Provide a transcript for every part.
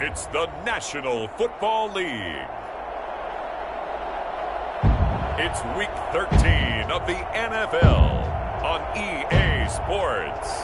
It's the National Football League. It's Week 13 of the NFL on EA Sports.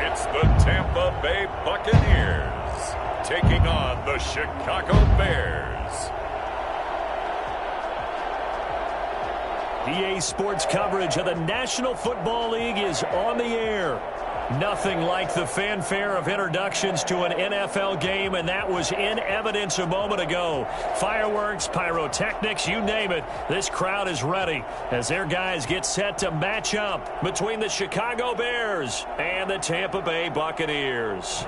It's the Tampa Bay Buccaneers taking on the Chicago Bears. EA Sports coverage of the National Football League is on the air. Nothing like the fanfare of introductions to an NFL game, and that was in evidence a moment ago. Fireworks, pyrotechnics, you name it. This crowd is ready as their guys get set to match up between the Chicago Bears and the Tampa Bay Buccaneers.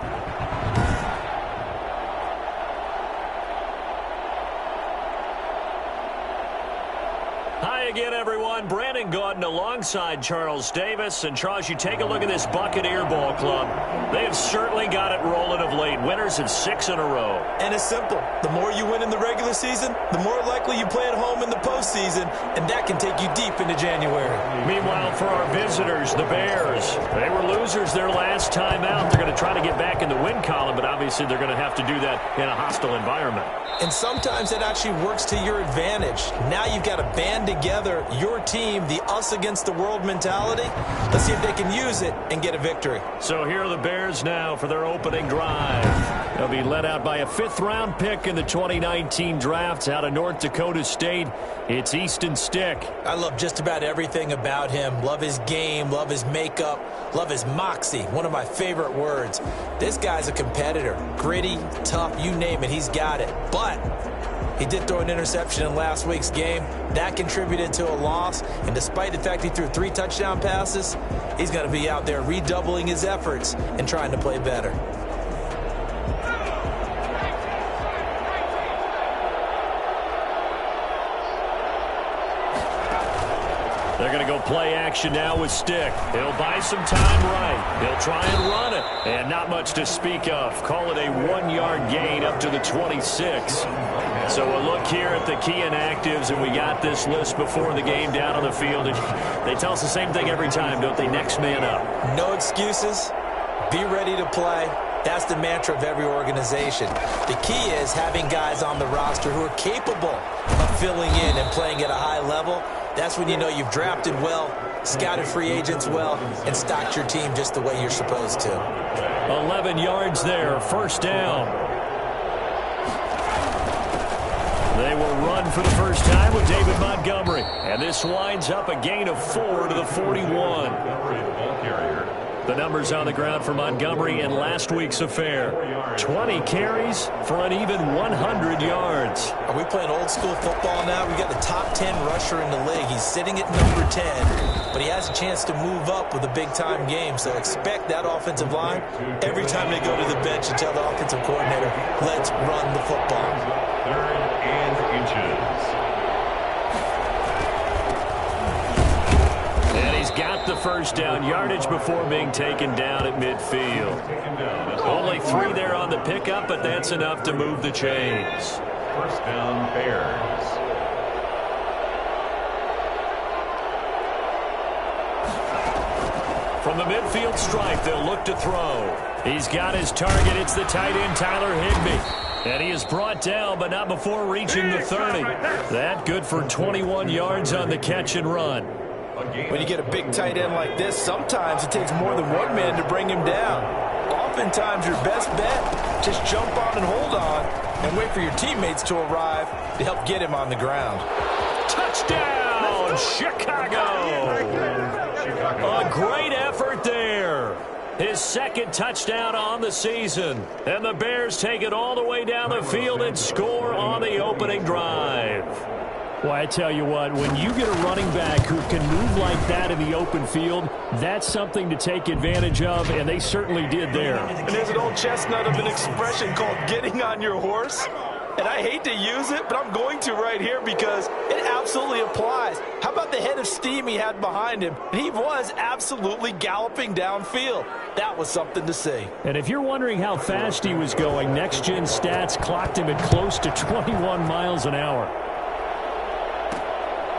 Hi again, everyone. Brandon Gaudin alongside Charles Davis. And, Charles, you take a look at this Buccaneer ball club. They have certainly got it rolling of late. Winners of 6 in a row. And it's simple. The more you win in the regular season, the more likely you play at home in the postseason, and that can take you deep into January. Meanwhile, for our visitors, the Bears, they were losers their last time out. They're going to try to get back in the win column, but obviously they're going to have to do that in a hostile environment. And sometimes it actually works to your advantage. Now you've got to band together your team, the us against the world mentality. Let's see if they can use it and get a victory. So here are the Bears now for their opening drive. They'll be led out by a 5th-round pick in the 2019 draft out of North Dakota State. It's Easton Stick. I love just about everything about him. Love his game, love his makeup, love his moxie. One of my favorite words. This guy's a competitor. Gritty, tough, you name it, he's got it. But he did throw an interception in last week's game. That contributed to a loss. And despite the fact he threw 3 touchdown passes, he's going to be out there redoubling his efforts and trying to play better. They're going to go play action now with Stick. He'll buy some time right. He'll try and run it. And not much to speak of. Call it a 1-yard gain up to the 26. So a look here at the key inactives, and we got this list before the game down on the field. And they tell us the same thing every time, don't they? Next man up. No excuses. Be ready to play. That's the mantra of every organization. The key is having guys on the roster who are capable of filling in and playing at a high level. That's when you know you've drafted well, scouted free agents well, and stocked your team just the way you're supposed to. 11 yards there, first down. They will run for the first time with David Montgomery. And this winds up a gain of 4 to the 41. The numbers on the ground for Montgomery in last week's affair. 20 carries for an even 100 yards. Are we playing old school football now? We got the top 10 rusher in the league. He's sitting at number 10, but he has a chance to move up with a big-time game. So expect that offensive line. Every time they go to the bench and tell the offensive coordinator, let's run the football. 3rd and inches. Got the first down, yardage before being taken down at midfield. Only 3 there on the pickup, but that's enough to move the chains. First down, Bears. From the midfield stripe, they'll look to throw. He's got his target. It's the tight end, Tyler Higbee. And he is brought down, but not before reaching the 30. That good for 21 yards on the catch and run. When you get a big tight end like this, sometimes it takes more than one man to bring him down. Oftentimes, your best bet, just jump on and hold on and wait for your teammates to arrive to help get him on the ground. Touchdown, Chicago! A great effort there. His 2nd touchdown on the season. And the Bears take it all the way down the field and score on the opening drive. Well, I tell you what, when you get a running back who can move like that in the open field, that's something to take advantage of, and they certainly did there. And there's an old chestnut of an expression called getting on your horse. And I hate to use it, but I'm going to right here because it absolutely applies. How about the head of steam he had behind him? And he was absolutely galloping downfield. That was something to see. And if you're wondering how fast he was going, next-gen stats clocked him at close to 21 miles an hour.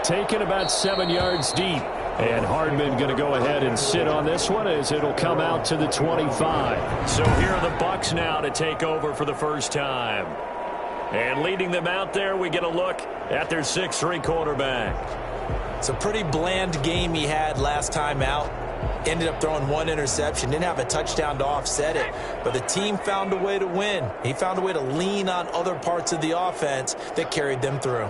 Taken about 7 yards deep. And Hardman going to go ahead and sit on this one as it'll come out to the 25. So here are the Bucs now to take over for the first time. And leading them out there, we get a look at their 6'3" quarterback. It's a pretty bland game he had last time out. Ended up throwing 1 interception. Didn't have a touchdown to offset it. But the team found a way to win. He found a way to lean on other parts of the offense that carried them through.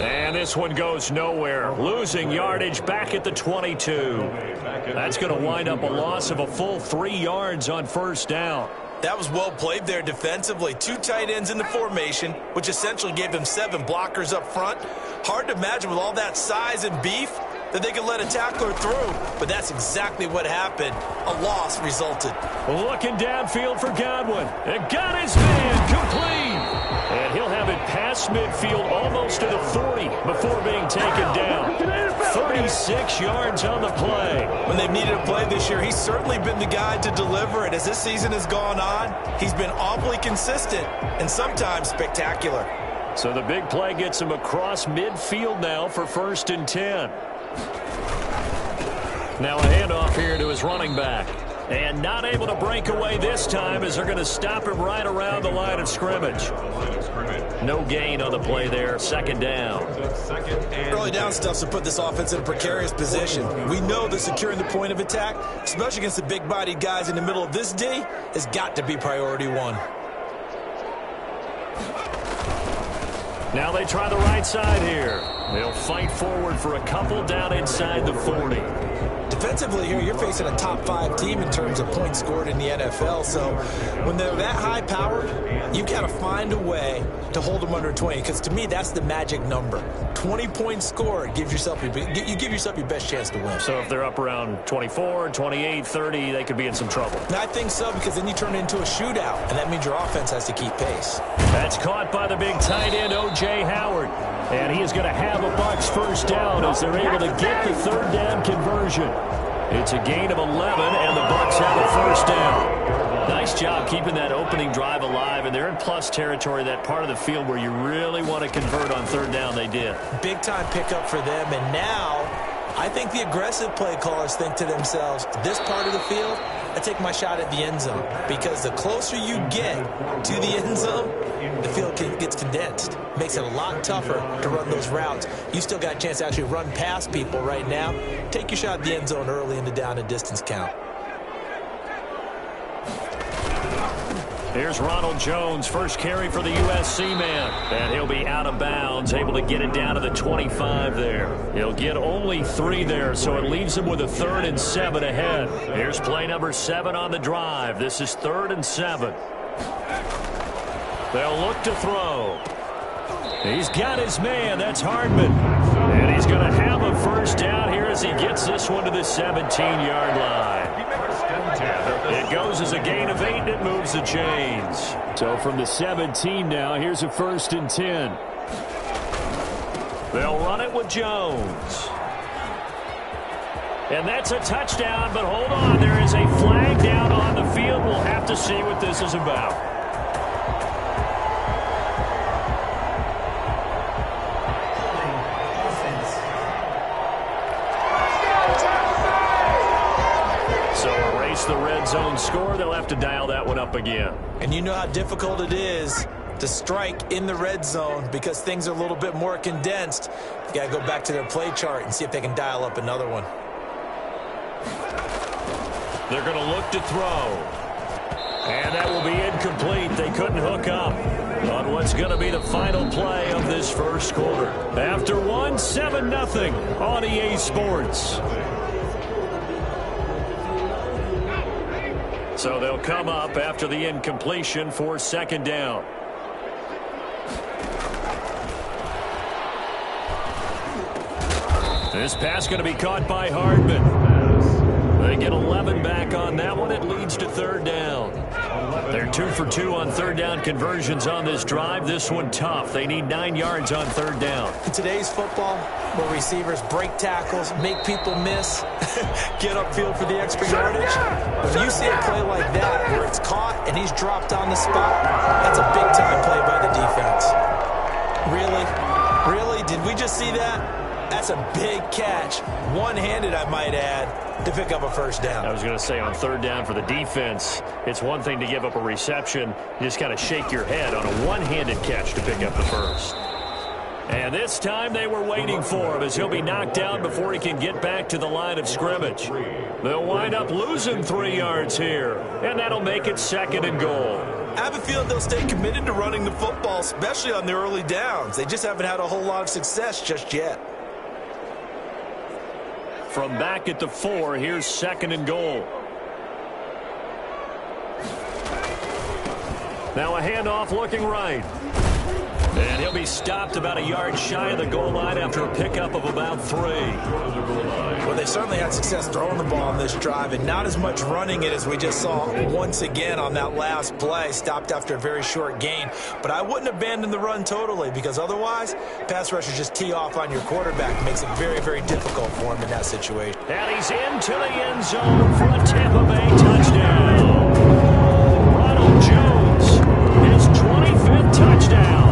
And this one goes nowhere. Losing yardage back at the 22. That's going to wind up a loss of a full 3 yards on first down. That was well played there defensively. 2 tight ends in the formation, which essentially gave them 7 blockers up front. Hard to imagine with all that size and beef that they could let a tackler through. But that's exactly what happened. A loss resulted. Looking downfield for Godwin. And got his man complete. And he'll have it past midfield almost to the 40 before being taken down. 36 yards on the play. When they've needed a play this year, he's certainly been the guy to deliver it. As this season has gone on, he's been awfully consistent and sometimes spectacular. So the big play gets him across midfield now for 1st and 10. Now a handoff here to his running back. And not able to break away this time as they're going to stop him right around the line of scrimmage. No gain on the play there. 2nd down. Early down stuff to put this offense in a precarious position. We know that securing the point of attack, especially against the big-bodied guys in the middle of this D, has got to be priority 1. Now they try the right side here. They'll fight forward for a couple down inside the 40. Defensively here, you're facing a top 5 team in terms of points scored in the NFL. So when they're that high-powered, you've got to find a way to hold them under 20. Because to me, that's the magic number. 20 points scored gives yourself you give yourself your best chance to win. So if they're up around 24, 28, 30, they could be in some trouble. And I think so, because then you turn it into a shootout, and that means your offense has to keep pace. That's caught by the big tight end, O.J. Howard. And he is going to have a Bucs first down as they're able to get the 3rd down conversion. It's a gain of 11, and the Bucs have a first down. Nice job keeping that opening drive alive, and they're in plus territory, that part of the field where you really want to convert on 3rd down. They did. Big-time pickup for them, and now I think the aggressive play callers think to themselves, this part of the field, I take my shot at the end zone, because the closer you get to the end zone, the field gets condensed. Makes it a lot tougher to run those routes. You still got a chance to actually run past people right now. Take your shot at the end zone early in the down and distance count. Here's Ronald Jones, first carry for the USC man. And he'll be out of bounds, able to get it down to the 25 there. He'll get only 3 there, so it leaves him with a 3rd and 7 ahead. Here's play number 7 on the drive. This is 3rd and 7. They'll look to throw. He's got his man. That's Hardman. And he's going to have a first down here as he gets this one to the 17-yard line. It goes as a gain of 8, and it moves the chains. So from the 17 now, here's a 1st and 10. They'll run it with Jones. And that's a touchdown, but hold on. There is a flag down on the field. We'll have to see what this is about. The red zone score, they'll have to dial that one up again. And you know how difficult it is to strike in the red zone because things are a little bit more condensed. You got to go back to their play chart and see if they can dial up another one. They're going to look to throw. And that will be incomplete. They couldn't hook up on what's going to be the final play of this first quarter. After one, 7-0 on EA Sports. So they'll come up after the incompletion for 2nd down. This pass going to be caught by Hardman. They get 11 back on that one. It leads to third down. They're 2 for 2 on third down conversions on this drive. This one tough. They need 9 yards on third down. In today's football, where receivers break tackles, make people miss, get upfield for the extra yardage, when you see a play like that where it's caught and he's dropped on the spot, that's a big-time play by the defense. Really? Really? Did we just see that? That's a big catch, one-handed, I might add, to pick up a first down. I was going to say, on third down for the defense, it's one thing to give up a reception. You just got to shake your head on a one-handed catch to pick up the first. And this time they were waiting for him, as he'll be knocked down before he can get back to the line of scrimmage. They'll wind up losing 3 yards here, and that'll make it 2nd and goal. I have a feeling they'll stay committed to running the football, especially on the early downs. They just haven't had a whole lot of success just yet. From back at the 4, here's 2nd and goal. Now a handoff looking right. And he'll be stopped about a yard shy of the goal line after a pickup of about 3. Well, they certainly had success throwing the ball on this drive and not as much running it as we just saw once again on that last play. Stopped after a very short gain. But I wouldn't abandon the run totally, because otherwise, pass rushers just tee off on your quarterback. It makes it very, very difficult for him in that situation. And he's into the end zone for a Tampa Bay touchdown. Ronald Jones, his 25th touchdown.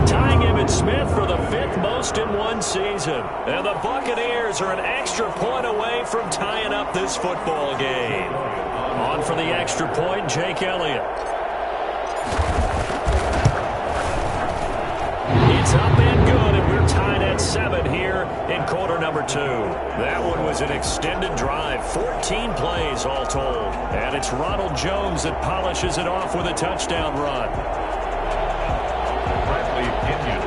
Tying him and Smith for the 5th most in one season. And the Buccaneers are an extra point away from tying up this football game. On for the extra point, Jake Elliott. It's up and good, and we're tied at 7 here in quarter number 2. That one was an extended drive, 14 plays all told. And it's Ronald Jones that polishes it off with a touchdown run.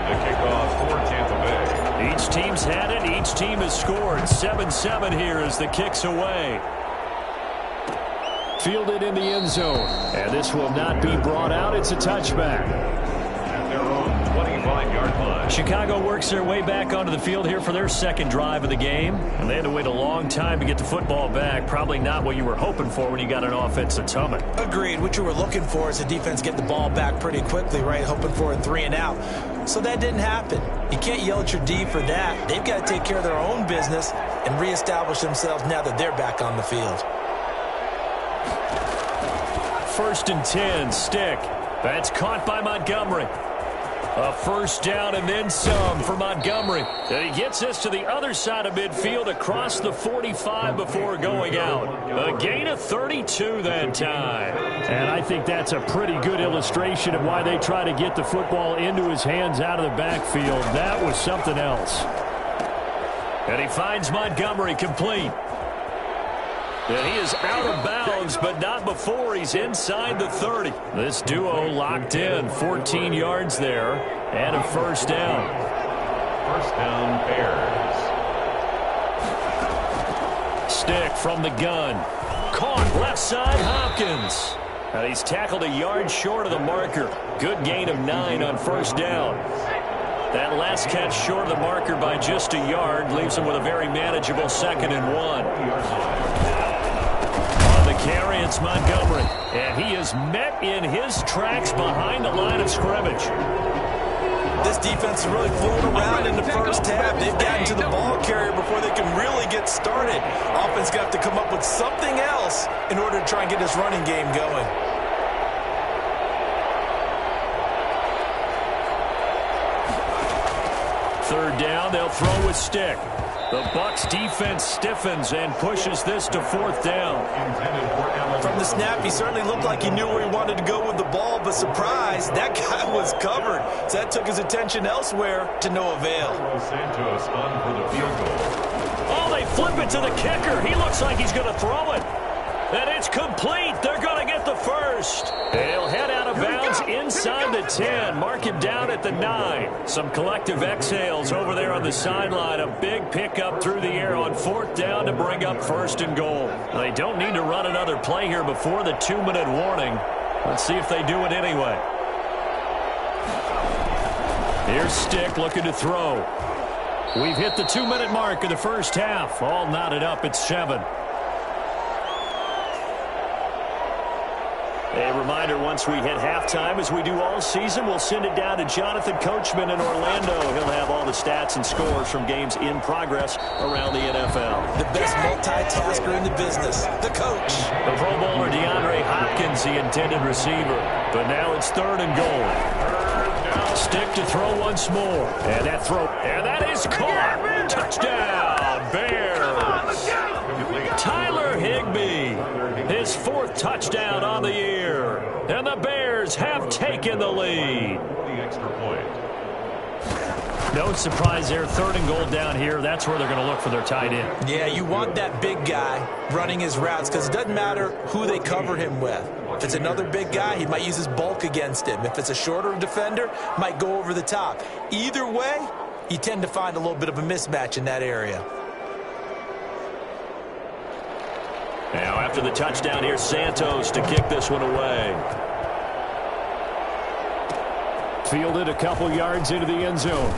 The kickoff for Tampa Bay. Each team's had it. Each team has scored. 7-7 here as the kick's away. Fielded in the end zone. And this will not be brought out. It's a touchback. At their own 25-yard line. Chicago works their way back onto the field here for their 2nd drive of the game. And they had to wait a long time to get the football back. Probably not what you were hoping for when you got an offense that's humming. Agreed. What you were looking for is the defense get the ball back pretty quickly, right? Hoping for a 3 and out. So that didn't happen. You can't yell at your D for that. They've got to take care of their own business and reestablish themselves now that they're back on the field. 1st and 10, Stick. That's caught by Montgomery. A first down and then some for Montgomery. And he gets this to the other side of midfield across the 45 before going out. A gain of 32 that time. And I think that's a pretty good illustration of why they try to get the football into his hands out of the backfield. That was something else. And he finds Montgomery complete. And he is out of bounds, but not before he's inside the 30. This duo locked in, 14 yards there, and a first down. First down, Bears. Stick from the gun. Caught left side, Hopkins. And he's tackled a yard short of the marker. Good gain of 9 on first down. That last catch short of the marker by just a yard leaves him with a very manageable 2nd and 1. Carry, it's Montgomery, and he is met in his tracks behind the line of scrimmage. This defense is really fooling around in the first half. They've gotten to the ball carrier before they can really get started. Offense got to come up with something else in order to try and get this running game going. Third down, they'll throw with Stick. The Bucs defense stiffens and pushes this to 4th down. From the snap, he certainly looked like he knew where he wanted to go with the ball, but surprise, that guy was covered. So that took his attention elsewhere to no avail. Santos on for the field goal. Oh, they flip it to the kicker. He looks like he's going to throw it. And it's complete. They're going to get the first. They'll head out of bounds inside the 10. Mark him down at the 9. Some collective exhales over there on the sideline. A big pickup through the air on 4th down to bring up 1st and goal. They don't need to run another play here before the 2-minute warning. Let's see if they do it anyway. Here's Stick looking to throw. We've hit the 2-minute mark of the first half. All knotted up at 7. A reminder, once we hit halftime, as we do all season, we'll send it down to Jonathan Coachman in Orlando. He'll have all the stats and scores from games in progress around the NFL. The best multitasker in the business, the coach. The Pro Bowler DeAndre Hopkins, the intended receiver. But now it's 3rd and goal. Stick to throw once more. And that throw, and that is caught. Touchdown, Bears. Tyler Higbee, his 4th touchdown on the year. And the Bears have taken the lead. No surprise there. 3rd and goal down here. That's where they're going to look for their tight end. Yeah, you want that big guy running his routes because it doesn't matter who they cover him with. If it's another big guy, he might use his bulk against him. If it's a shorter defender, might go over the top. Either way, you tend to find a little bit of a mismatch in that area. Now after the touchdown, here's Santos to kick this one away. Fielded a couple yards into the end zone.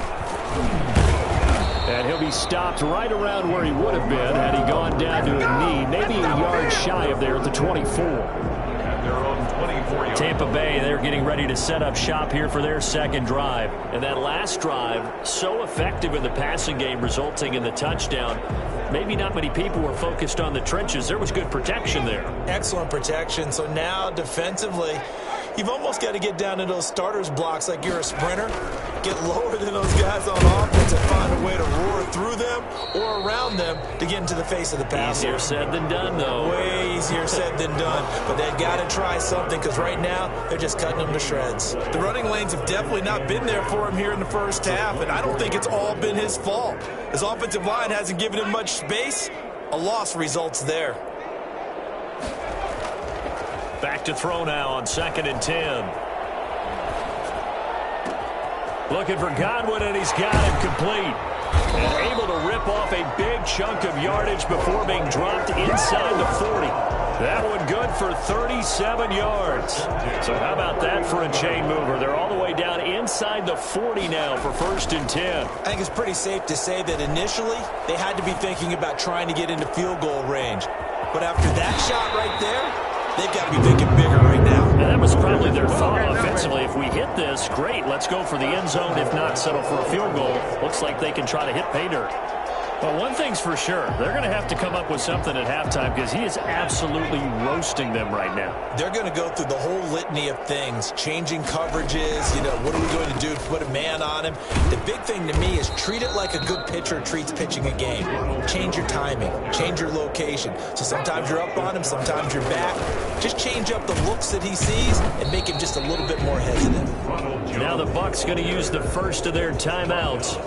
And he'll be stopped right around where he would have been had he gone down to a knee, maybe a yard shy of there at the 24. Tampa Bay, they're getting ready to set up shop here for their 2nd drive. And that last drive, so effective in the passing game, resulting in the touchdown. Maybe not many people were focused on the trenches. There was good protection there. Excellent protection. So now defensively, you've almost got to get down to those starters blocks like you're a sprinter. Get lower than those guys on offense and find a way to roar through them or around them to get into the face of the passer. Easier said than done, though. Way easier said than done. But they've got to try something because right now they're just cutting them to shreds. The running lanes have definitely not been there for him here in the first half, and I don't think it's all been his fault. His offensive line hasn't given him much space. A loss results there. Back to throw now on 2nd and 10. Looking for Godwin, and he's got him complete. And able to rip off a big chunk of yardage before being dropped inside the 40. That one good for 37 yards. So how about that for a chain mover? They're all the way down inside the 40 now for 1st and 10. I think it's pretty safe to say that initially they had to be thinking about trying to get into field goal range. But after that shot right there, they've got to be thinking bigger right now. And that was probably their thought offensively. If we hit this, great, let's go for the end zone. If not, settle for a field goal. Looks like they can try to hit pay dirt. Well, one thing's for sure. They're going to have to come up with something at halftime because he is absolutely roasting them right now. They're going to go through the whole litany of things, changing coverages, what are we going to do to put a man on him? The big thing to me is treat it like a good pitcher treats pitching a game. Change your timing, change your location. So sometimes you're up on him, sometimes you're back. Just change up the looks that he sees and make him just a little bit more hesitant. Now the Bucs going to use the first of their timeouts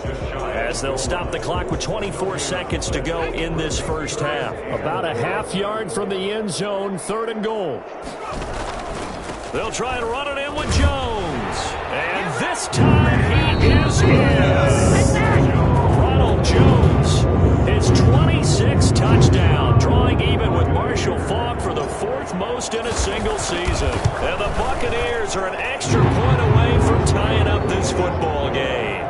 as they'll stop the clock with 24 seconds to go in this first half. About a half yard from the end zone, 3rd and goal. They'll try and run it in with Jones. And this time he is in. Ronald Jones, his 26th touchdown, drawing even with Marshall Faulk for the 4th most in a single season. And the Buccaneers are an extra point away from tying up this football game.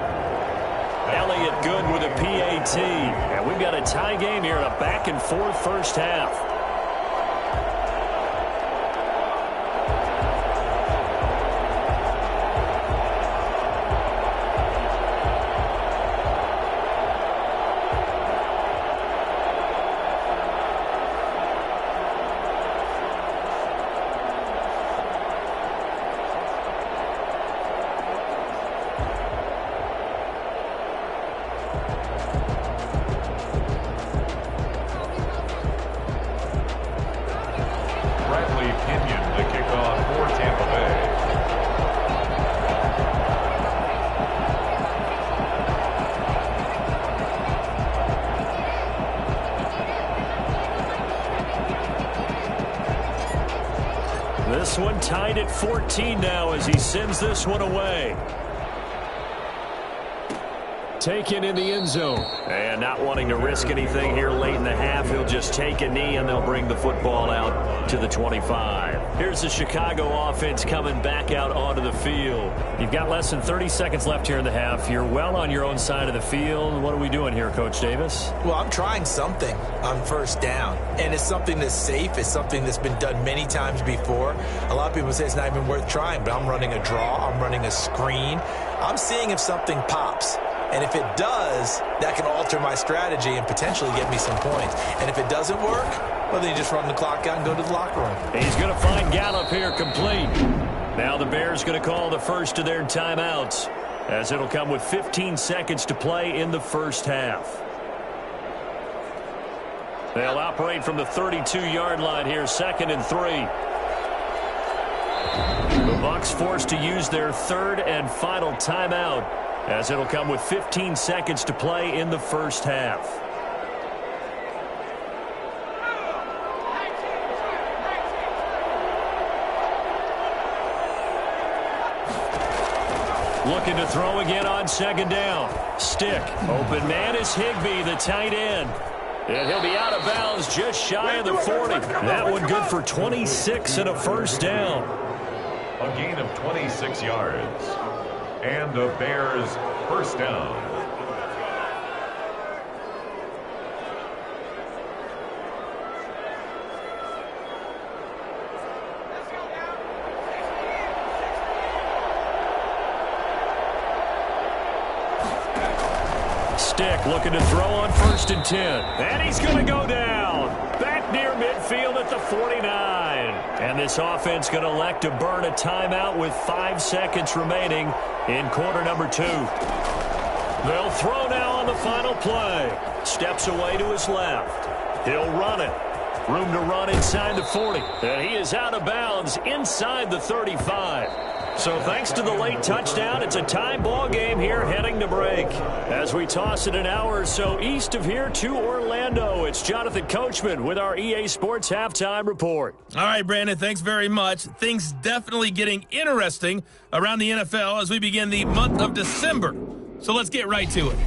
Elliott good with a PAT. And we've got a tie game here in a back-and-forth first half. This one tied at 14 now as he sends this one away. taken in the end zone. And not wanting to risk anything here late in the half, he'll just take a knee, and they'll bring the football out to the 25. Here's the Chicago offense coming back out onto the field. You've got less than 30 seconds left here in the half. You're well on your own side of the field. What are we doing here, Coach Davis? Well, I'm trying something on first down, and it's something that's safe. It's something that's been done many times before. A lot of people say it's not even worth trying, but I'm running a draw. I'm running a screen. I'm seeing if something pops. And if it does, that can alter my strategy and potentially get me some points. And if it doesn't work, well, then you just run the clock out and go to the locker room. He's going to find Gallup here complete. Now the Bears going to call the first of their timeouts, as it'll come with 15 seconds to play in the first half. They'll operate from the 32-yard line here, 2nd and 3. The Bucs forced to use their third and final timeout, as it'll come with 15 seconds to play in the first half. Looking to throw again on 2nd down. Stick. Open man is Higbee, the tight end. And he'll be out of bounds just shy of the 40. That one good for 26 and a first down. A gain of 26 yards. And the Bears first down. Stick looking to throw on 1st and 10. And he's going to go down. Back near midfield at the 49. And this offense going to elect to burn a timeout with 5 seconds remaining in quarter number 2. They'll throw now on the final play. Steps away to his left. He'll run it. Room to run inside the 40. And he is out of bounds inside the 35. So thanks to the late touchdown, it's a tie ball game here heading to break. As we toss it an hour or so east of here to Orlando, it's Jonathan Coachman with our EA Sports Halftime Report. All right, Brandon, thanks very much. Things definitely getting interesting around the NFL as we begin the month of December. So let's get right to it.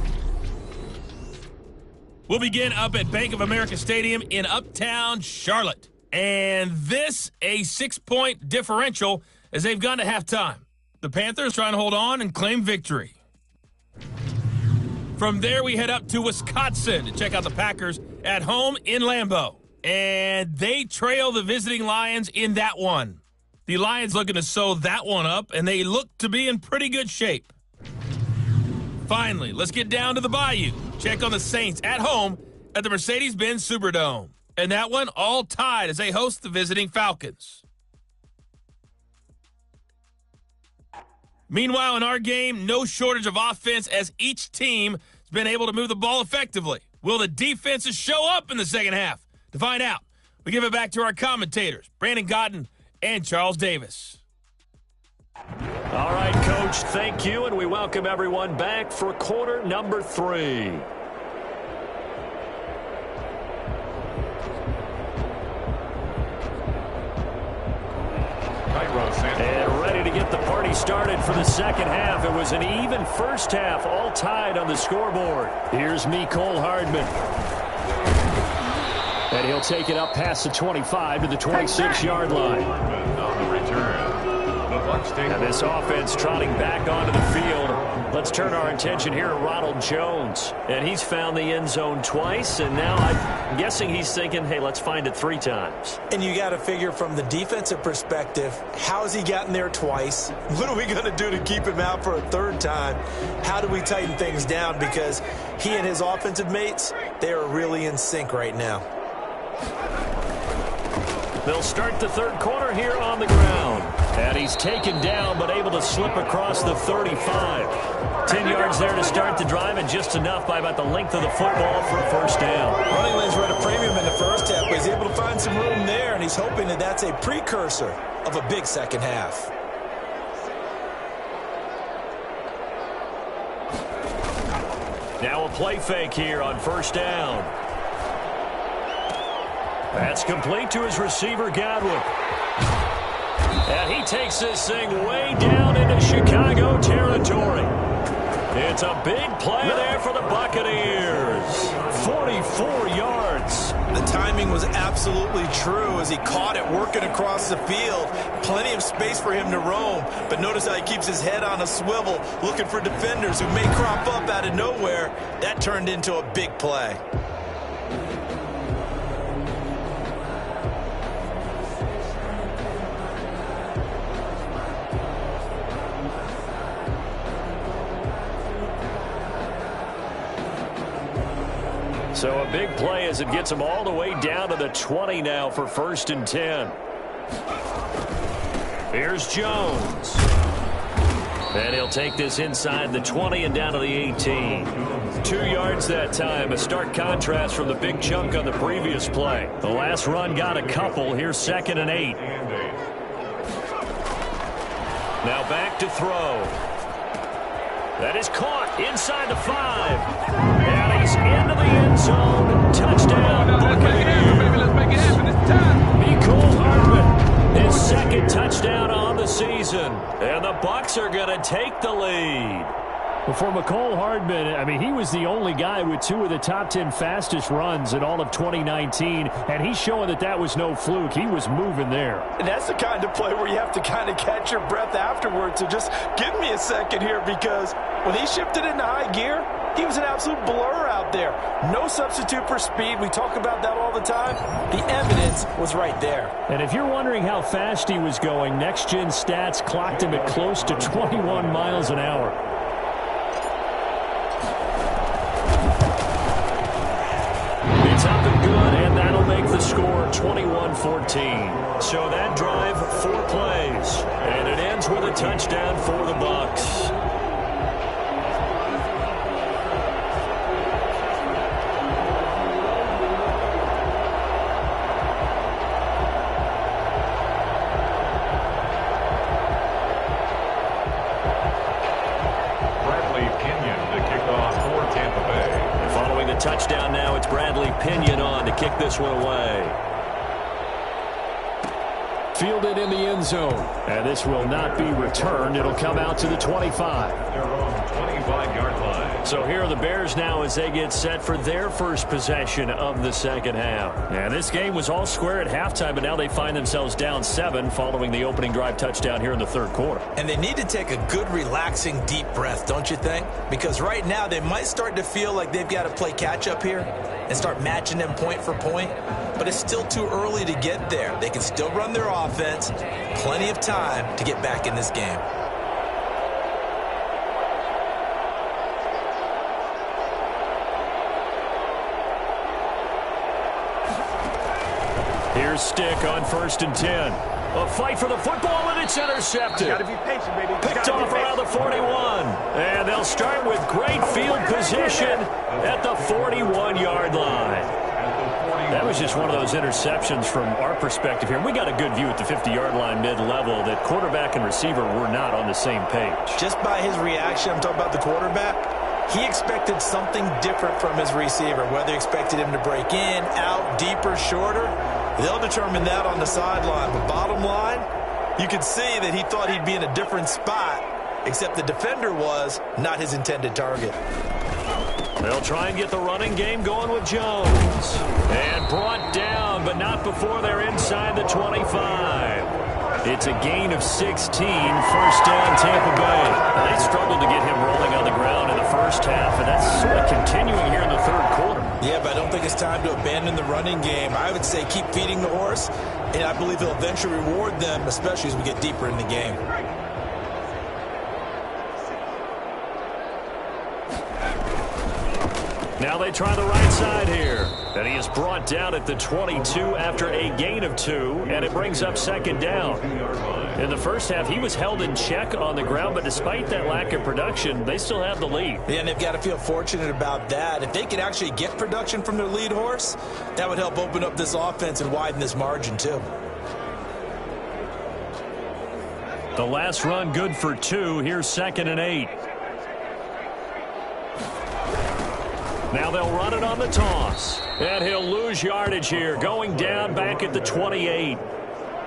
We'll begin up at Bank of America Stadium in Uptown Charlotte. And this, a 6-point differential as they've gone to halftime. The Panthers trying to hold on and claim victory. From there, we head up to Wisconsin to check out the Packers at home in Lambeau. And they trail the visiting Lions in that one. The Lions looking to sew that one up, and they look to be in pretty good shape. Finally, let's get down to the Bayou. Check on the Saints at home at the Mercedes-Benz Superdome. And that one all tied as they host the visiting Falcons. Meanwhile, in our game, no shortage of offense as each team has been able to move the ball effectively. Will the defenses show up in the second half? To find out, we give it back to our commentators, Brandon Godden and Charles Davis. All right, Coach, thank you, and we welcome everyone back for quarter number 3. And ready to get the party started for the second half. It was an even first half, all tied on the scoreboard. Here's Mecole Hardman. And he'll take it up past the 25 to the 26-yard line. On the return. And this offense trotting back onto the field. Let's turn our attention here to Ronald Jones. And he's found the end zone twice, and now I'm guessing he's thinking, hey, let's find it 3 times. And you got to figure from the defensive perspective, how has he gotten there twice? What are we going to do to keep him out for a 3rd time? How do we tighten things down? Because he and his offensive mates, they are really in sync right now. They'll start the 3rd quarter here on the ground. And he's taken down, but able to slip across the 35. 10 yards there to start the drive, and just enough by about the length of the football for a first down. Running lanes were to frame him in the first half, but he's able to find some room there, and he's hoping that that's a precursor of a big second half. Now a play fake here on first down. That's complete to his receiver, Godwin. And he takes this thing way down into Chicago territory. It's a big play there for the Buccaneers. 44 yards. The timing was absolutely true as he caught it working across the field. Plenty of space for him to roam. But notice how he keeps his head on a swivel, looking for defenders who may crop up out of nowhere. That turned into a big play. So a big play as it gets him all the way down to the 20 now for 1st and 10. Here's Jones. And he'll take this inside the 20 and down to the 18. 2 yards that time. A stark contrast from the big chunk on the previous play. The last run got a couple. Here's 2nd and 8. Now back to throw. That is caught inside the 5. And he's into the end zone. Touchdown, Buccaneers. Let's make it happen. It's time. Mecole Hardman, his 2nd touchdown on the season. And the Bucs are going to take the lead. Well, for Mecole Hardman, I mean, he was the only guy with 2 of the top 10 fastest runs in all of 2019, and he's showing that that was no fluke. He was moving there. And that's the kind of play where you have to kind of catch your breath afterwards. So just give me a second here, because when he shifted into high gear, he was an absolute blur out there. No substitute for speed. We talk about that all the time. The evidence was right there. And if you're wondering how fast he was going, Next Gen Stats clocked him at close to 21 miles an hour. It's up and good, and that'll make the score 21-14. So that drive, 4 plays, and it ends with a touchdown for the Bucs. Touchdown now. It's Bradley Pinion on to kick this one away. Fielded in the end zone. And this will not be returned. It'll come out to the 25. Their own 25-yard line. So here are the Bears now as they get set for their first possession of the second half. And this game was all square at halftime, but now they find themselves down 7 following the opening drive touchdown here in the 3rd quarter. And they need to take a good, relaxing, deep breath, don't you think? Because right now they might start to feel like they've got to play catch-up here and start matching them point for point. But it's still too early to get there. They can still run their offense. Plenty of time to get back in this game. Here's Stick on 1st and 10. A fight for the football, and it's intercepted. Got to be patient, baby. Picked off around the 41. And they'll start with great field position at the 41-yard line. That was just one of those interceptions from our perspective here. We got a good view at the 50-yard line mid-level that quarterback and receiver were not on the same page. Just by his reaction, I'm talking about the quarterback, he expected something different from his receiver, whether he expected him to break in, out, deeper, shorter. They'll determine that on the sideline. But bottom line, you could see that he thought he'd be in a different spot, except the defender was not his intended target. They'll try and get the running game going with Jones. And brought down, but not before they're inside the 25. It's a gain of 16, 1st down Tampa Bay. They struggled to get him rolling on the ground in the first half, and that's sort of continuing here in the 3rd quarter. Yeah, but I don't think it's time to abandon the running game. I would say keep feeding the horse, and I believe he'll eventually reward them, especially as we get deeper in the game. Now they try the right side here. And he is brought down at the 22 after a gain of 2, and it brings up 2nd down. In the first half, he was held in check on the ground, but despite that lack of production, they still have the lead. Yeah, and they've got to feel fortunate about that. If they could actually get production from their lead horse, that would help open up this offense and widen this margin too. The last run good for 2. Here's 2nd and 8. Now they'll run it on the toss. And he'll lose yardage here, going down back at the 28.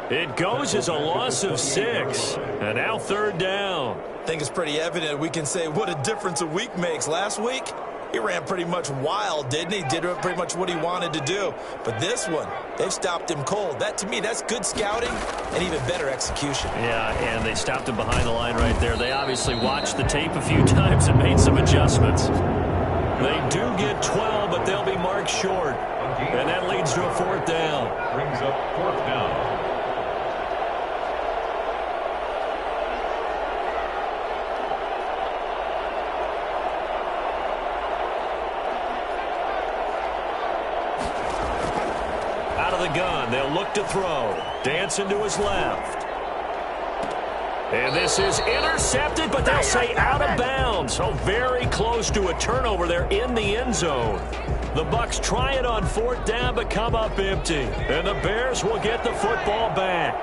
It goes as a loss of 6. And now 3rd down. I think it's pretty evident we can say what a difference a week makes. Last week, he ran pretty much wild, didn't he? Did pretty much what he wanted to do. But this one, they've stopped him cold. That, to me, that's good scouting and even better execution. Yeah, and they stopped him behind the line right there. They obviously watched the tape a few times and made some adjustments. They do get 12, but they'll be marked short. And that leads to a 4th down. Brings up 4th down. Out of the gun, they'll look to throw. Dancing to his left. And this is intercepted, but they'll say out of bounds. So very close to a turnover there in the end zone. The Bucs try it on 4th down, but come up empty. And the Bears will get the football back.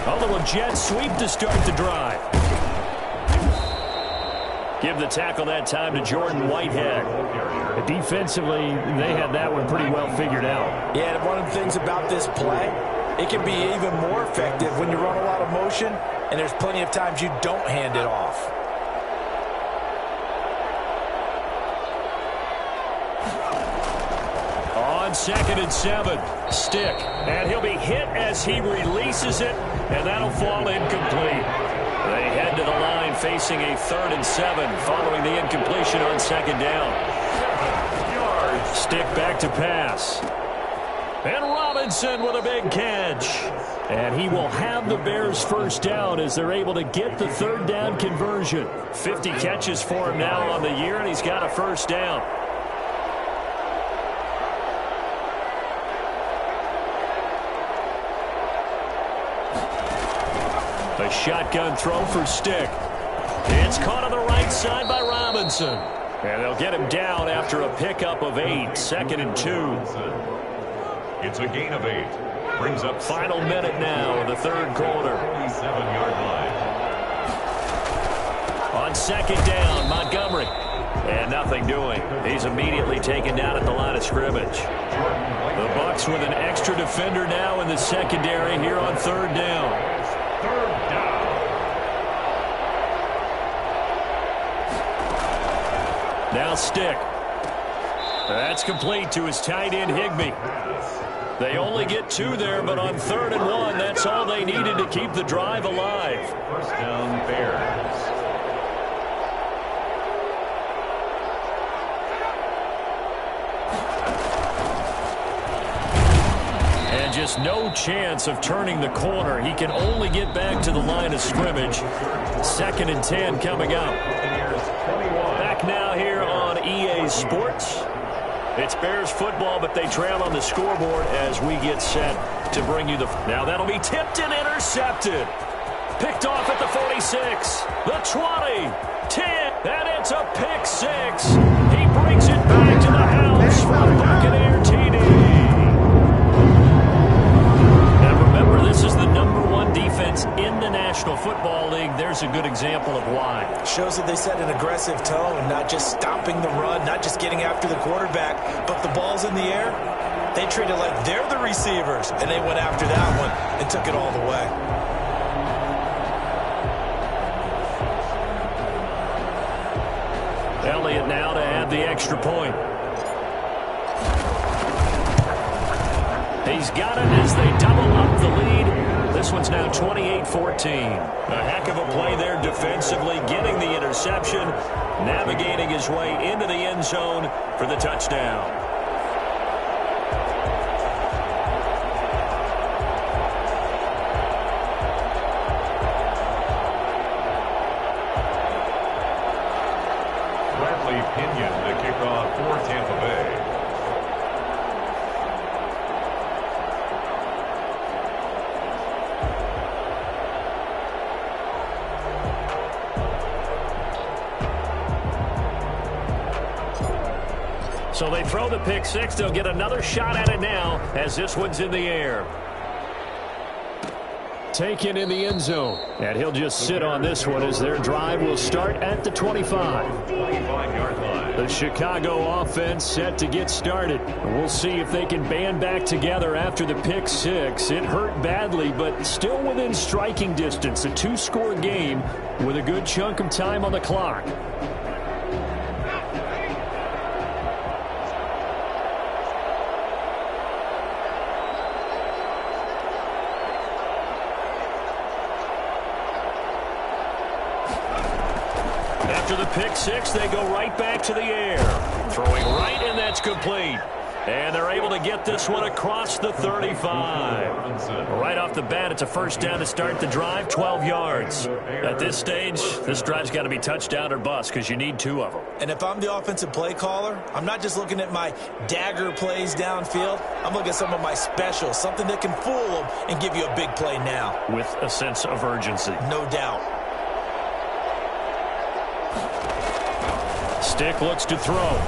A little jet sweep to start the drive. Give the tackle that time to Jordan Whitehead. Defensively, they had that one pretty well figured out. Yeah, and one of the things about this play, it can be even more effective when you run a lot of motion, and there's plenty of times you don't hand it off. On 2nd and 7, Stick. And he'll be hit as he releases it, and that'll fall incomplete. They head to the line facing a 3rd and 7 following the incompletion on 2nd down. Stick back to pass. And Robinson with a big catch. And he will have the Bears' 1st down as they're able to get the 3rd down conversion. 50 catches for him now on the year, and he's got a 1st down. A shotgun throw for Stick. It's caught on the right side by Robinson. And they'll get him down after a pickup of 8. 2nd and 2. It's a gain of 8. Brings up Final minute now in the 3rd quarter. 47-yard line. On 2nd down, Montgomery. And nothing doing. He's immediately taken down at the line of scrimmage. The Bucs with an extra defender now in the secondary here on 3rd down. 3rd down. Now Stick. That's complete to his tight end, Higbee. They only get 2 there, but on 3rd and 1, that's all they needed to keep the drive alive. 1st down, Bears. And just no chance of turning the corner. He can only get back to the line of scrimmage. 2nd and 10 coming up. Back now here on EA Sports. It's Bears football, but they trail on the scoreboard as we get set to bring you the... Now that'll be tipped and intercepted. Picked off at the 46, the 20, 10, and it's a pick 6. He brings it back to the house for Buccaneer TD. Now remember, this is the #1 defense in the National Football League. There's a good example of why. Shows that they set an aggressive tone, not just stopping the run, not just getting after the quarterback, but the ball's in the air. They treat it like they're the receivers, and they went after that one and took it all the way. Elliott now to add the extra point. He's got it as they double up the lead. This one's now 28-14. A heck of a play there defensively, getting the interception, navigating his way into the end zone for the touchdown. Pinion to kick off for Tampa Bay. So they throw the pick 6. They'll get another shot at it now as this one's in the air. taken in the end zone. And he'll just sit on this one as their drive will start at the 25. The Chicago offense set to get started. We'll see if they can band back together after the pick six. It hurt badly, but still within striking distance. A two-score game with a good chunk of time on the clock. After the pick six, they go right back to the air. Throwing right, and that's complete. And they're able to get this one across the 35. Right off the bat, it's a first down to start the drive, 12 yards. At this stage, this drive's got to be touchdown or bust because you need two of them. And if I'm the offensive play caller, I'm not just looking at my dagger plays downfield. I'm looking at some of my specials, something that can fool them and give you a big play now. With a sense of urgency. No doubt. Stick looks to throw.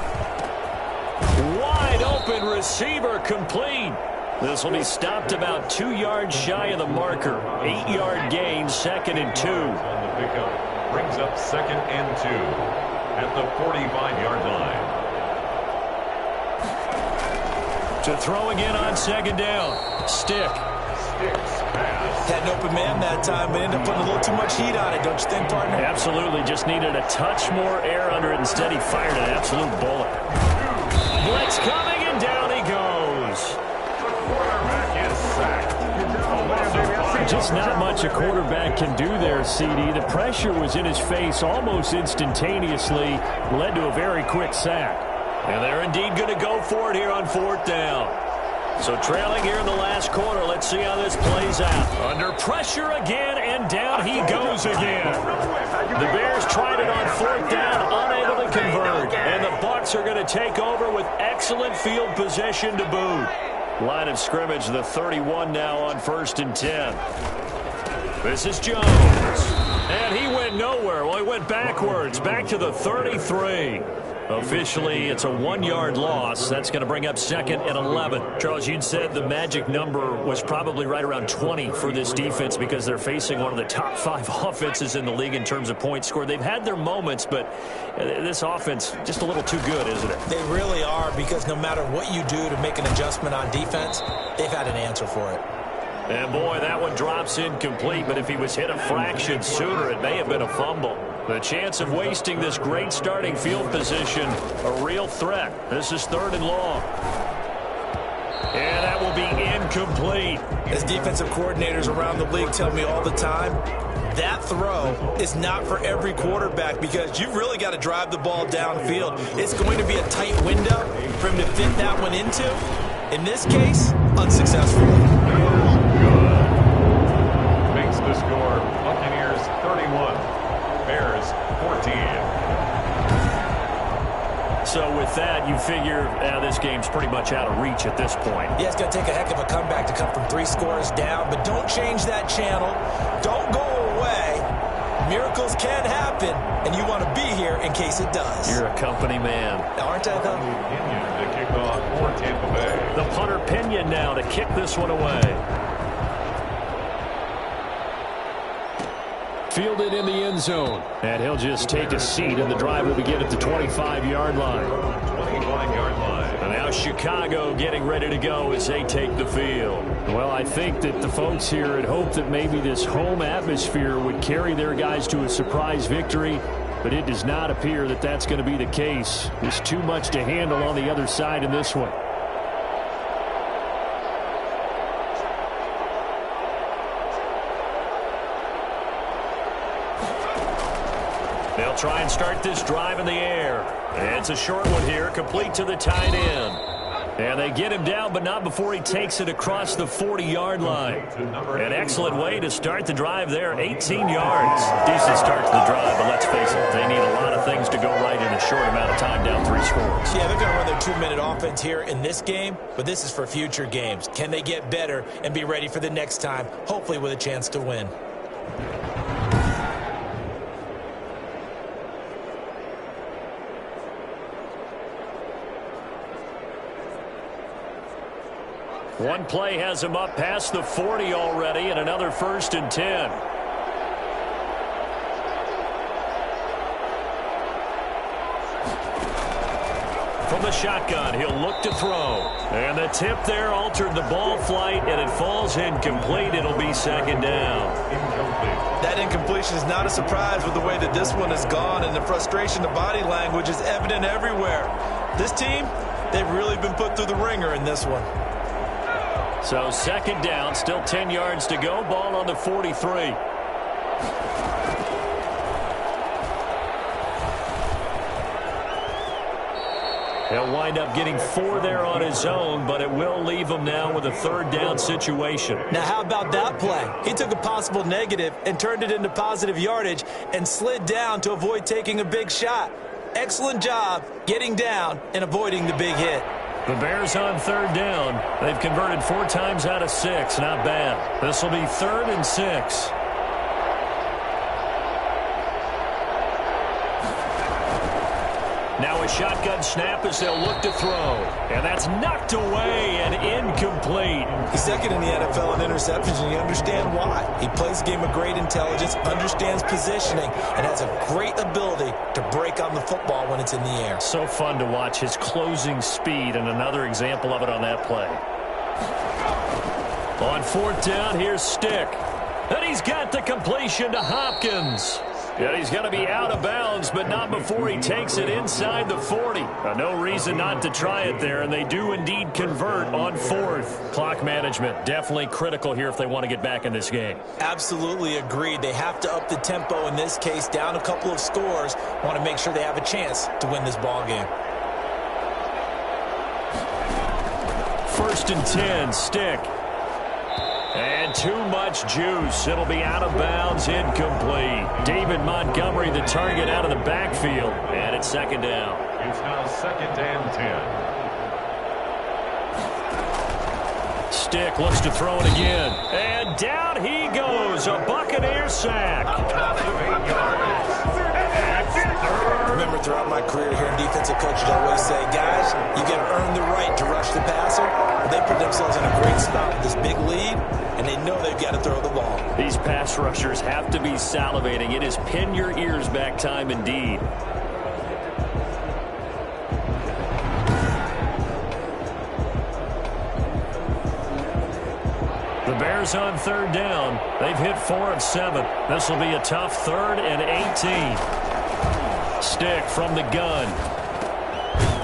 Wide open receiver complete. This will be stopped about 2 yards shy of the marker. 8-yard gain, 2nd and 2. On the pickup brings up 2nd and 2 at the 45-yard line. To throw again on 2nd down. Stick. Had an open man that time, but ended up putting a little too much heat on it, don't you think, partner? Absolutely. Just needed a touch more air under it. Instead, he fired an absolute bullet. Blitz coming, and down he goes. The quarterback is sacked. Just not much a quarterback can do there, CD. The pressure was in his face almost instantaneously. Led to a very quick sack. And they're indeed going to go for it here on 4th down. So trailing here in the last quarter, let's see how this plays out. Under pressure again, and down he goes again. The Bears tried it on 4th down, unable to convert. And the Bucs are going to take over with excellent field position to boot. Line of scrimmage, the 31 now on 1st and 10. This is Jones. And he went nowhere. Well, he went backwards, back to the 33. Officially, it's a 1-yard loss. That's going to bring up 2nd and 11. Charles, you'd said the magic number was probably right around 20 for this defense because they're facing one of the top 5 offenses in the league in terms of points scored. They've had their moments, but this offense just a little too good, isn't it? They really are, because no matter what you do to make an adjustment on defense, they've had an answer for it. And boy, that one drops incomplete, but if he was hit a fraction sooner, it may have been a fumble. The chance of wasting this great starting field position, a real threat. This is 3rd and long. And that will be incomplete. As defensive coordinators around the league tell me all the time, that throw is not for every quarterback because you've really got to drive the ball downfield. It's going to be a tight window for him to fit that one into. In this case, unsuccessfully. Makes the score Buccaneers 31, Bears 14. So with that, you figure this game's pretty much out of reach at this point. Yeah, it's going to take a heck of a comeback to come from 3 scores down, but don't change that channel. Don't go away. Miracles can happen, and you want to be here in case it does. You're a company man. Aren't I, though? Pinion to kick off for Tampa Bay. The punter Pinion now to kick this one away. Fielded in the end zone. And he'll just take a seat, and the drive will begin at the 25-yard line. 25-yard line. And now Chicago getting ready to go as they take the field. Well, I think that the folks here had hoped that maybe this home atmosphere would carry their guys to a surprise victory, but it does not appear that that's going to be the case. There's too much to handle on the other side in this one. They'll try and start this drive in the air. And it's a short one here, complete to the tight end. And they get him down, but not before he takes it across the 40-yard line. An excellent way to start the drive there, 18 yards. Decent start to the drive, but let's face it, they need a lot of things to go right in a short amount of time, down 3 scores. Yeah, they're going to run their 2-minute offense here in this game, but this is for future games. Can they get better and be ready for the next time, hopefully with a chance to win? One play has him up past the 40 already, and another 1st and 10. From the shotgun, he'll look to throw. And the tip there altered the ball flight, and it falls incomplete. It'll be 2nd down. That incompletion is not a surprise with the way that this one has gone, and the frustration, the body language is evident everywhere. This team, they've really been put through the ringer in this one. So 2nd down, still 10 yards to go. Ball on the 43. He'll wind up getting 4 there on his own, but it will leave him now with a 3rd down situation. Now, how about that play? He took a possible negative and turned it into positive yardage and slid down to avoid taking a big shot. Excellent job getting down and avoiding the big hit. The Bears on 3rd down. They've converted 4 times out of 6. Not bad. This will be 3rd and 6. Now a shotgun snap as they'll look to throw. And that's knocked away and incomplete. He's 2nd in the NFL in interceptions, and you understand why. He plays a game of great intelligence, understands positioning, and has a great ability to break on the football when it's in the air. So fun to watch his closing speed, and another example of it on that play. On 4th down, here's Stick. And he's got the completion to Hopkins. And he's going to be out of bounds, but not before he takes it inside the 40. No reason not to try it there, and they do indeed convert on 4th. Clock management, definitely critical here if they want to get back in this game. Absolutely agreed. They have to up the tempo in this case, down a couple of scores. Want to make sure they have a chance to win this ball game. 1st and 10, Stick. And too much juice. It'll be out of bounds, incomplete. David Montgomery, the target, out of the backfield. And it's 2nd down. It's now 2nd and 10. Stick looks to throw it again. And down he goes. A Buccaneer sack. Remember, throughout my career here in defensive coaches, I always say, guys, you got to earn the right to rush the passer. They put themselves in a great spot with this big lead, and they know they've got to throw the ball. These pass rushers have to be salivating. It is pin your ears back time indeed. The Bears on 3rd down. They've hit 4 of 7. This will be a tough 3rd and 18. Stick from the gun.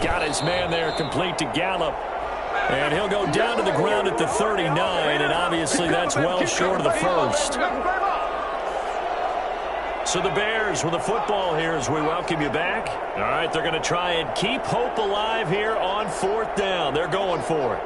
Got his man there, complete to Gallup. And he'll go down to the ground at the 39, and obviously that's well short of the 1st. So the Bears with the football here as we welcome you back. All right, they're going to try and keep hope alive here on 4th down. They're going for it.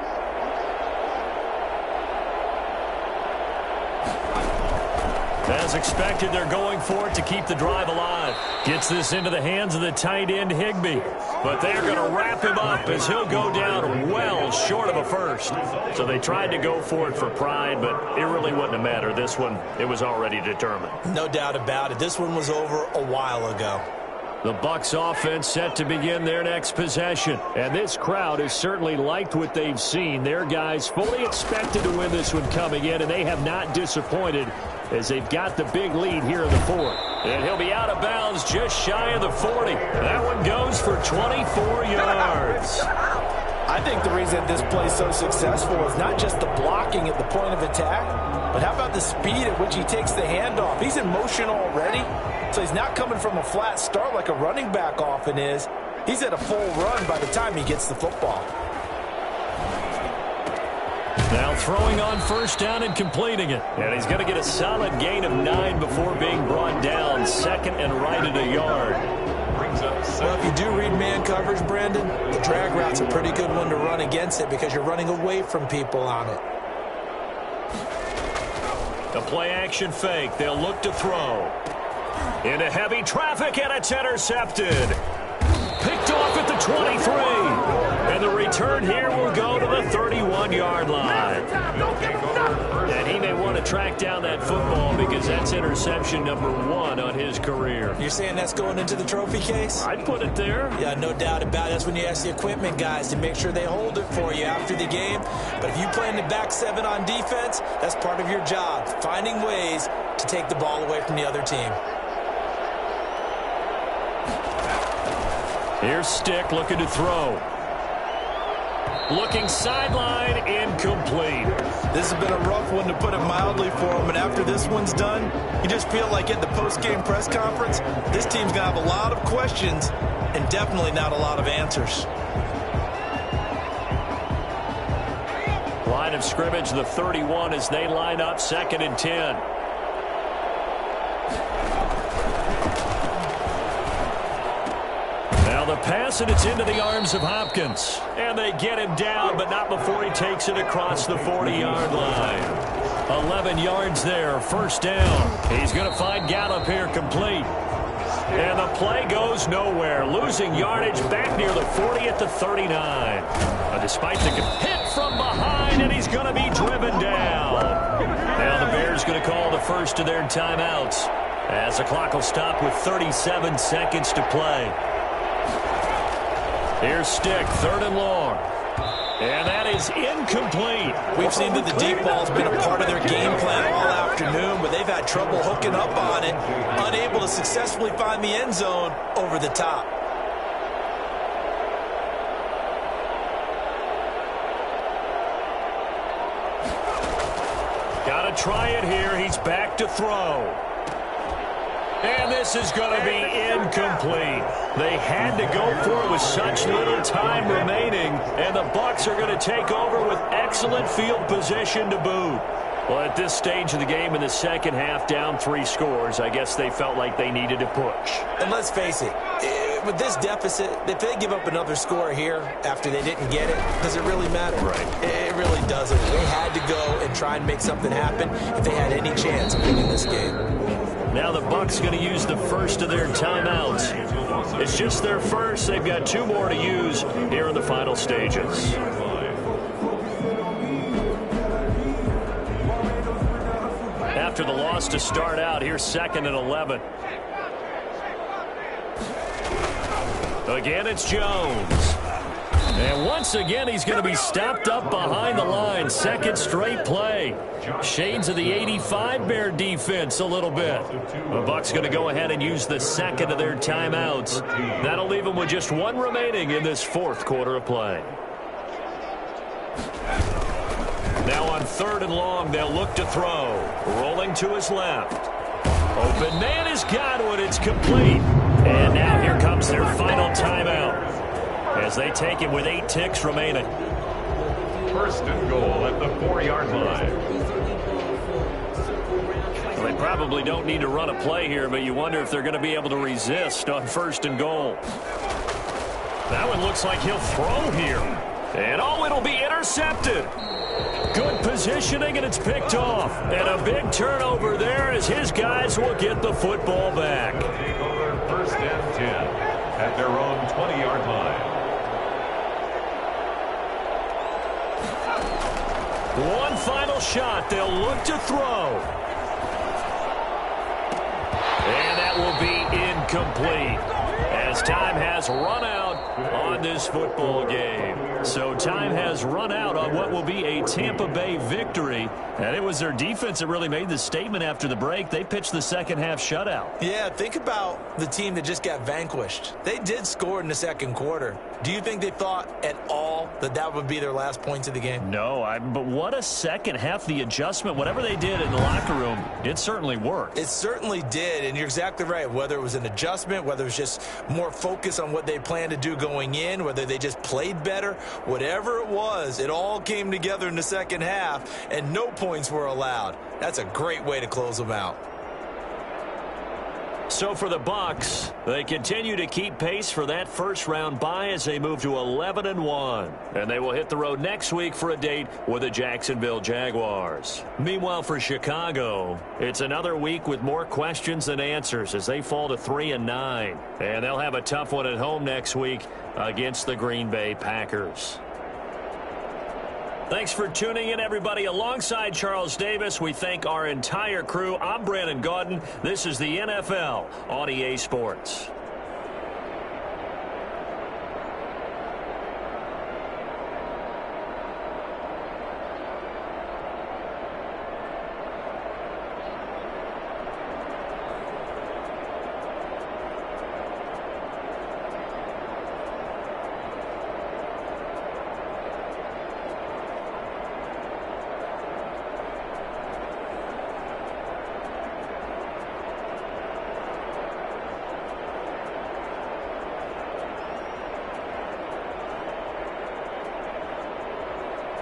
As expected, they're going for it to keep the drive alive. Gets this into the hands of the tight end, Higbee. But they're going to wrap him up as he'll go down well short of a 1st. So they tried to go for it for pride, but it really wouldn't have mattered. This one, it was already determined. No doubt about it. This one was over a while ago. The Bucs offense set to begin their next possession. And this crowd has certainly liked what they've seen. Their guys fully expected to win this one coming in, and they have not disappointed as they've got the big lead here in the 4th. And he'll be out of bounds just shy of the 40. That one goes for 24 yards. I think the reason this play is so successful is not just the blocking at the point of attack, but how about the speed at which he takes the handoff? He's in motion already, so he's not coming from a flat start like a running back often is. He's at a full run by the time he gets the football. Now throwing on 1st down and completing it. And he's going to get a solid gain of 9 before being brought down. 2nd and right at a yard. Well, if you do read man coverage, Brandon, the drag route's a pretty good one to run against it because you're running away from people on it. The play action fake. They'll look to throw. Into heavy traffic, and it's intercepted. Picked off at the 23. And the return here will go to the 31-yard line. And he may want to track down that football because that's interception number 1 on his career. You're saying that's going into the trophy case? I'd put it there. Yeah, no doubt about it. That's when you ask the equipment guys to make sure they hold it for you after the game. But if you play in the back 7 on defense, that's part of your job, finding ways to take the ball away from the other team. Here's Stick looking to throw. Looking sideline, incomplete. This has been a rough one, to put it mildly, for him. And after this one's done, you just feel like at the post-game press conference, this team's going to have a lot of questions and definitely not a lot of answers. Line of scrimmage, the 31 as they line up 2nd and 10. Now the pass, and it's into the arms of Hopkins. And they get him down, but not before he takes it across the 40-yard line. 11 yards there, 1st down. He's going to find Gallup here complete. And the play goes nowhere, losing yardage back near the 40 at the 39. Despite the hit from behind, and he's going to be driven down. Now the Bears going to call the first of their timeouts as the clock will stop with 37 seconds to play. Here's Stick, 3rd and long. And that is incomplete. We've seen that the deep ball's been a part of their game plan all afternoon, but they've had trouble hooking up on it, unable to successfully find the end zone over the top. Got to try it here. He's back to throw. And this is going to be incomplete. They had to go for it with such little time remaining, and the Bucs are going to take over with excellent field position to boot. Well, at this stage of the game in the second half, down 3 scores, I guess they felt like they needed to push. And let's face it, with this deficit, if they give up another score here after they didn't get it, does it really matter? Right. It really doesn't. They had to go and try and make something happen if they had any chance of winning this game. Now the Bucs going to use the first of their timeouts. It's just their first. They've got 2 more to use here in the final stages. After the loss to start out, here's 2nd and 11. Again, it's Jones. And once again, he's going to be stopped up behind the line. 2nd straight play. Shades of the 85 Bear defense a little bit. The Bucs going to go ahead and use the 2nd of their timeouts. That'll leave them with just 1 remaining in this 4th quarter of play. Now on 3rd and long, they'll look to throw. Rolling to his left. Open man is Godwin. It's complete. And now here comes their final timeout as they take it with 8 ticks remaining. 1st and goal at the 4-yard line. Well, they probably don't need to run a play here, but you wonder if they're going to be able to resist on 1st and goal. That one looks like he'll throw here. And oh, it'll be intercepted. Good positioning, and it's picked off. And a big turnover there as his guys will get the football back. Take over 1st and 10 at their own 20-yard line. One final shot. They'll look to throw. And that will be incomplete as time has run out on this football game. So time has run out on what will be a Tampa Bay victory. And it was their defense that really made the statement after the break. They pitched the second half shutout. Yeah, think about the team that just got vanquished. They did score in the 2nd quarter. Do you think they thought at all that that would be their last points of the game? No, but what a second half. The adjustment, whatever they did in the locker room, it certainly worked. It certainly did, and you're exactly right. Whether it was an adjustment, whether it was just more focus on what they planned to do going in, whether they just played better, whatever it was, it all came together in the second half, and no points were allowed. That's a great way to close them out. So for the Bucs, they continue to keep pace for that first-round bye as they move to 11-1. And they will hit the road next week for a date with the Jacksonville Jaguars. Meanwhile, for Chicago, it's another week with more questions than answers as they fall to 3-9. And they'll have a tough one at home next week against the Green Bay Packers. Thanks for tuning in, everybody. Alongside Charles Davis, we thank our entire crew. I'm Brandon Gaudin. This is the NFL on EA Sports.